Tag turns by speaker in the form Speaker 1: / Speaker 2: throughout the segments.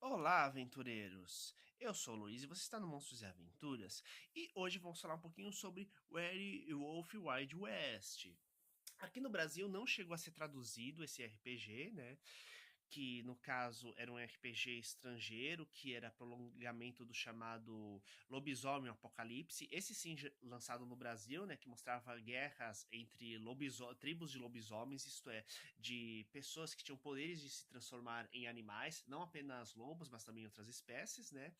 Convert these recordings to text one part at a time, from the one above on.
Speaker 1: Olá, aventureiros! Eu sou o Luiz e você está no Monstros e Aventuras. E hoje vamos falar um pouquinho sobre Werewolf Wild West. Aqui no Brasil não chegou a ser traduzido esse RPG, né? Que no caso era um RPG estrangeiro, que era prolongamento do chamado Lobisomem Apocalipse. Esse sim lançado no Brasil, né, que mostrava guerras entre tribos de lobisomens, isto é, de pessoas que tinham poderes de se transformar em animais, não apenas lobos, mas também outras espécies, né?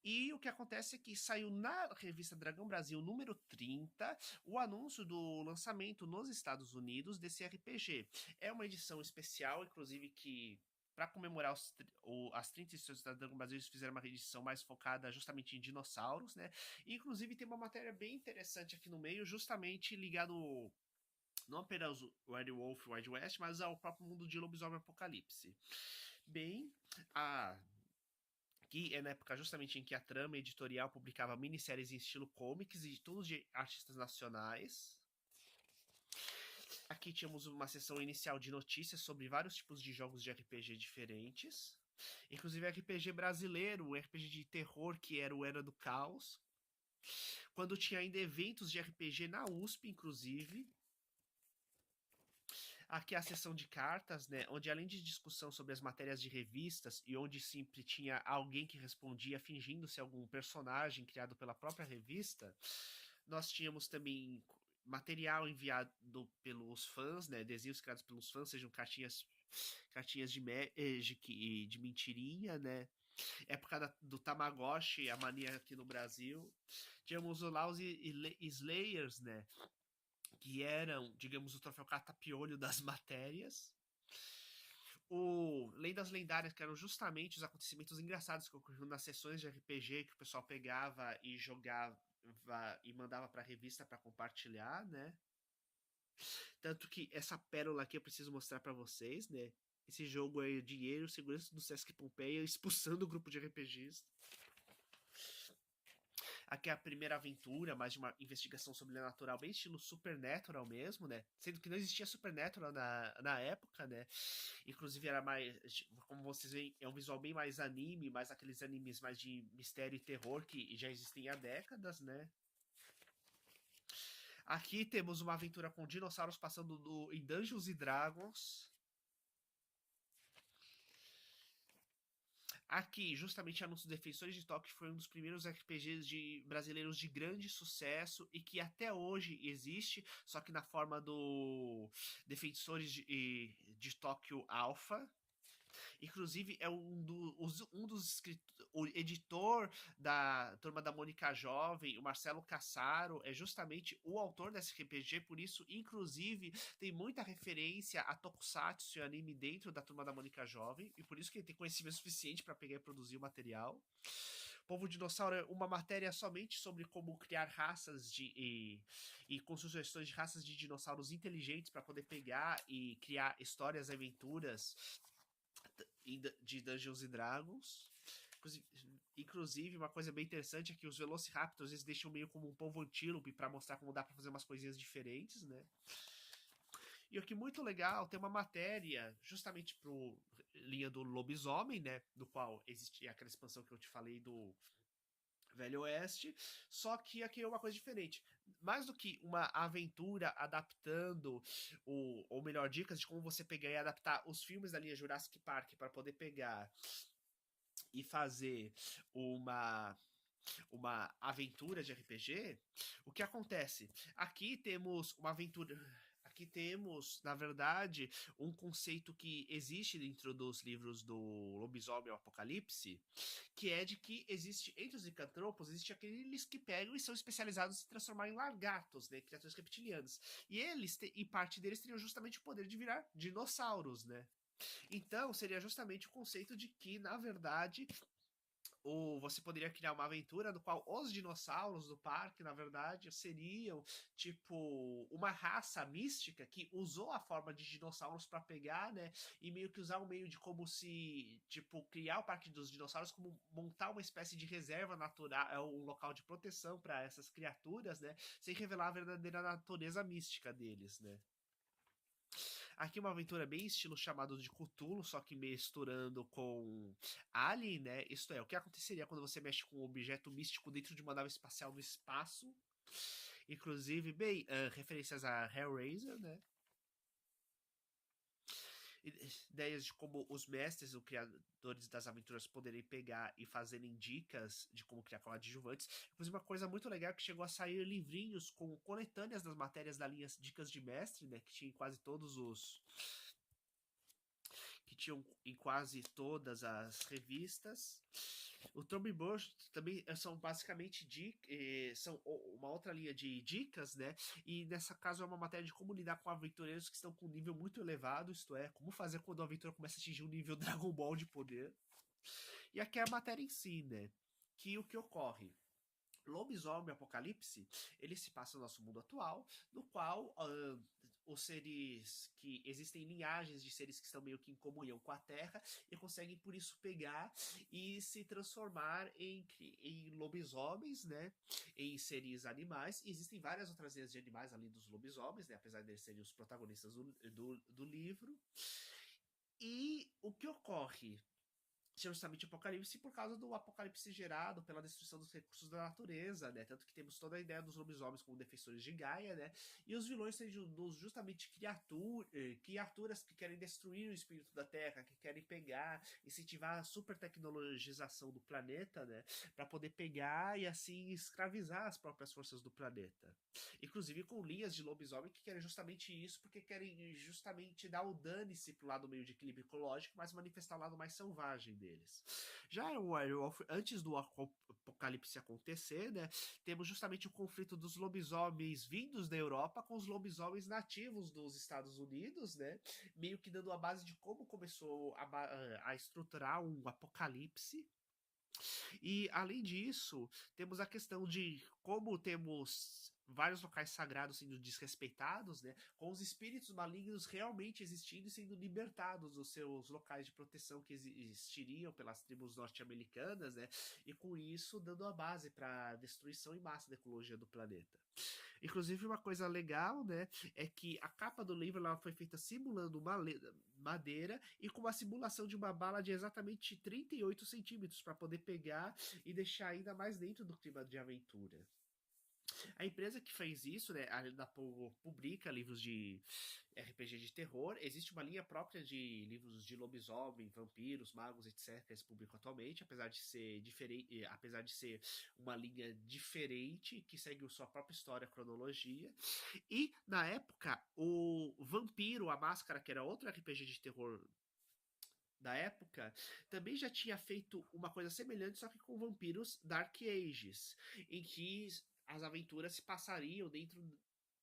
Speaker 1: E o que acontece é que saiu na revista Dragão Brasil número 30 o anúncio do lançamento nos Estados Unidos desse RPG. É uma edição especial, inclusive, que para comemorar as 30 edições da Dragon Brasil, eles fizeram uma edição mais focada justamente em dinossauros, né? E, inclusive, tem uma matéria bem interessante aqui no meio, justamente ligado não apenas ao Werewolf Wild West, mas ao próprio mundo de Lobisomem Apocalipse. Bem, a que é na época justamente em que a Trama Editorial publicava minisséries em estilo comics e tudo de artistas nacionais. Aqui tínhamos uma sessão inicial de notícias sobre vários tipos de jogos de RPG diferentes. Inclusive RPG brasileiro, o RPG de terror que era o Era do Caos. Quando tinha ainda eventos de RPG na USP, inclusive. Aqui a sessão de cartas, né, onde além de discussão sobre as matérias de revistas e onde sempre tinha alguém que respondia fingindo ser algum personagem criado pela própria revista, nós tínhamos também material enviado pelos fãs, né, desenhos criados pelos fãs, sejam cartinhas de mentirinha, né, época do Tamagotchi, a mania aqui no Brasil. Tínhamos lá os Slayers, né, que eram, digamos, o troféu catapiolho das matérias. O Lendas Lendárias, que eram justamente os acontecimentos engraçados que ocorriam nas sessões de RPG que o pessoal pegava e jogava e mandava para a revista para compartilhar, né? Tanto que essa pérola aqui eu preciso mostrar para vocês, né? Esse jogo é dinheiro, segurança do Sesc Pompeia, expulsando o grupo de RPGs. Aqui é a primeira aventura, mais de uma investigação sobrenatural, bem estilo Supernatural mesmo, né? Sendo que não existia Supernatural na época, né? Inclusive era mais, como vocês veem, é um visual bem mais anime, mais aqueles animes mais de mistério e terror que já existem há décadas, né? Aqui temos uma aventura com dinossauros passando em Dungeons e Dragons. Aqui, justamente Anúncio Defensores de Tóquio foi um dos primeiros RPGs brasileiros de grande sucesso e que até hoje existe, só que na forma do Defensores de Tóquio Alpha. Inclusive, é um dos o editor da Turma da Mônica Jovem, o Marcelo Cassaro, é justamente o autor desse RPG, por isso, inclusive, tem muita referência a Tokusatsu e anime dentro da Turma da Mônica Jovem, e por isso que ele tem conhecimento suficiente para pegar e produzir o material. Povo Dinossauro é uma matéria somente sobre como criar raças com sugestões de raças de dinossauros inteligentes para poder pegar e criar histórias, aventuras de Dungeons and Dragons. Inclusive, uma coisa bem interessante é que os Velociraptors eles deixam meio como um povo antílope para mostrar como dá para fazer umas coisinhas diferentes, né? E o que é muito legal, tem uma matéria justamente pro linha do lobisomem, né? Do qual existe aquela expansão que eu te falei do Velho Oeste, só que aqui é uma coisa diferente. Mais do que uma aventura adaptando, ou melhor, dicas de como você pegar e adaptar os filmes da linha Jurassic Park para poder pegar e fazer uma uma aventura de RPG, o que acontece? Aqui temos uma aventura. Aqui temos, na verdade, um conceito que existe dentro dos livros do Lobisomem Apocalipse, que é de que existe, entre os licantropos, existe aqueles que pegam e são especializados em se transformar em lagartos, né, criaturas reptilianas. E e parte deles teriam justamente o poder de virar dinossauros, né? Então, seria justamente o conceito de que, na verdade, ou você poderia criar uma aventura no qual os dinossauros do parque, na verdade, seriam tipo uma raça mística que usou a forma de dinossauros para pegar, né? E meio que usar um meio de como se, tipo, criar o Parque dos Dinossauros, como montar uma espécie de reserva natural, um local de proteção para essas criaturas, né? Sem revelar a verdadeira natureza mística deles, né? Aqui uma aventura bem estilo chamado de Cthulhu, só que misturando com Alien, né? Isto é, o que aconteceria quando você mexe com um objeto místico dentro de uma nave espacial no espaço. Inclusive, bem, referências a Hellraiser, né? Ideias de como os mestres, os criadores das aventuras poderem pegar e fazerem dicas de como criar coadjuvantes. Inclusive, uma coisa muito legal é que chegou a sair livrinhos com coletâneas das matérias da linha Dicas de Mestre, né? Que tinha em quase todos os. Que tinham em quase todas as revistas. O Tommy Bush também são basicamente são uma outra linha de dicas, né? E nessa caso é uma matéria de como lidar com aventureiros que estão com um nível muito elevado, isto é, como fazer quando a aventura começa a atingir um nível Dragon Ball de poder. E aqui é a matéria em si, né? Que o que ocorre? Lobisomem Apocalipse, ele se passa no nosso mundo atual, no qual os seres que existem linhagens de seres que estão meio que em comunhão com a Terra e conseguem por isso pegar e se transformar em lobisomens, né? Em seres animais. E existem várias outras linhas de animais além dos lobisomens, né? Apesar de eles serem os protagonistas do livro. E o que ocorre? Justamente Apocalipse por causa do apocalipse gerado pela destruição dos recursos da natureza, né? Tanto que temos toda a ideia dos lobisomens como defensores de Gaia, né? E os vilões sejam justamente criaturas que querem destruir o espírito da Terra, que querem pegar, incentivar a super tecnologização do planeta, né? Para poder pegar e assim escravizar as próprias forças do planeta. Inclusive com linhas de lobisomem que querem justamente isso, porque querem justamente dar o dane-se pro lado meio de equilíbrio ecológico, mas manifestar o lado mais selvagem deles. Já o Werewolf, antes do apocalipse acontecer, né, temos justamente o conflito dos lobisomens vindos da Europa com os lobisomens nativos dos Estados Unidos, né, meio que dando a base de como começou a estruturar um apocalipse. E além disso, temos a questão de como temos vários locais sagrados sendo desrespeitados, né, com os espíritos malignos realmente existindo e sendo libertados dos seus locais de proteção que existiriam pelas tribos norte-americanas, né, e com isso dando a base para a destruição em massa da ecologia do planeta. Inclusive, uma coisa legal, né, é que a capa do livro ela foi feita simulando uma madeira e com uma simulação de uma bala de exatamente 38 centímetros para poder pegar e deixar ainda mais dentro do clima de aventura. A empresa que fez isso, né, publica livros de RPG de terror. Existe uma linha própria de livros de lobisomem, vampiros, magos, etc. que eles publicam atualmente, apesar de ser diferente, apesar de ser uma linha diferente que segue sua própria história, cronologia. E na época, o Vampiro, a Máscara, que era outro RPG de terror da época, também já tinha feito uma coisa semelhante, só que com vampiros Dark Ages, em que as aventuras se passariam dentro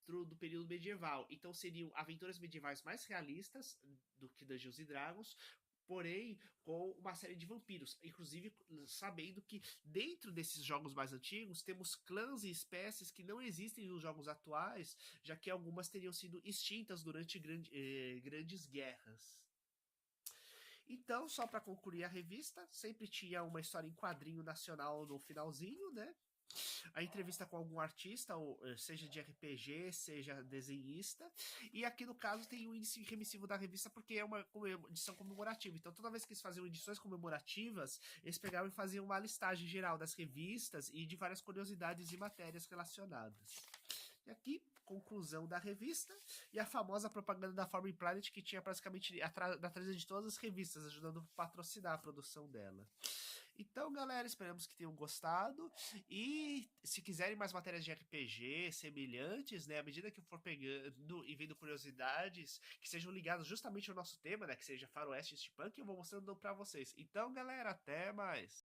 Speaker 1: do período medieval. Então seriam aventuras medievais mais realistas do que Dungeons and Dragons, porém com uma série de vampiros. Inclusive sabendo que dentro desses jogos mais antigos temos clãs e espécies que não existem nos jogos atuais, já que algumas teriam sido extintas durante grandes guerras. Então, só para concluir a revista, sempre tinha uma história em quadrinho nacional no finalzinho, né? A entrevista com algum artista, ou seja de RPG, seja desenhista. E aqui no caso tem o índice remissivo da revista porque é uma edição comemorativa. Então toda vez que eles faziam edições comemorativas, eles pegavam e faziam uma listagem geral das revistas e de várias curiosidades e matérias relacionadas. E aqui, conclusão da revista e a famosa propaganda da Forbidden Planet que tinha praticamente na traseira de todas as revistas, ajudando a patrocinar a produção dela. Então, galera, esperamos que tenham gostado. E se quiserem mais matérias de RPG semelhantes, né, à medida que eu for pegando e vendo curiosidades que sejam ligadas justamente ao nosso tema, né, que seja faroeste e steampunk, eu vou mostrando para vocês. Então, galera, até mais!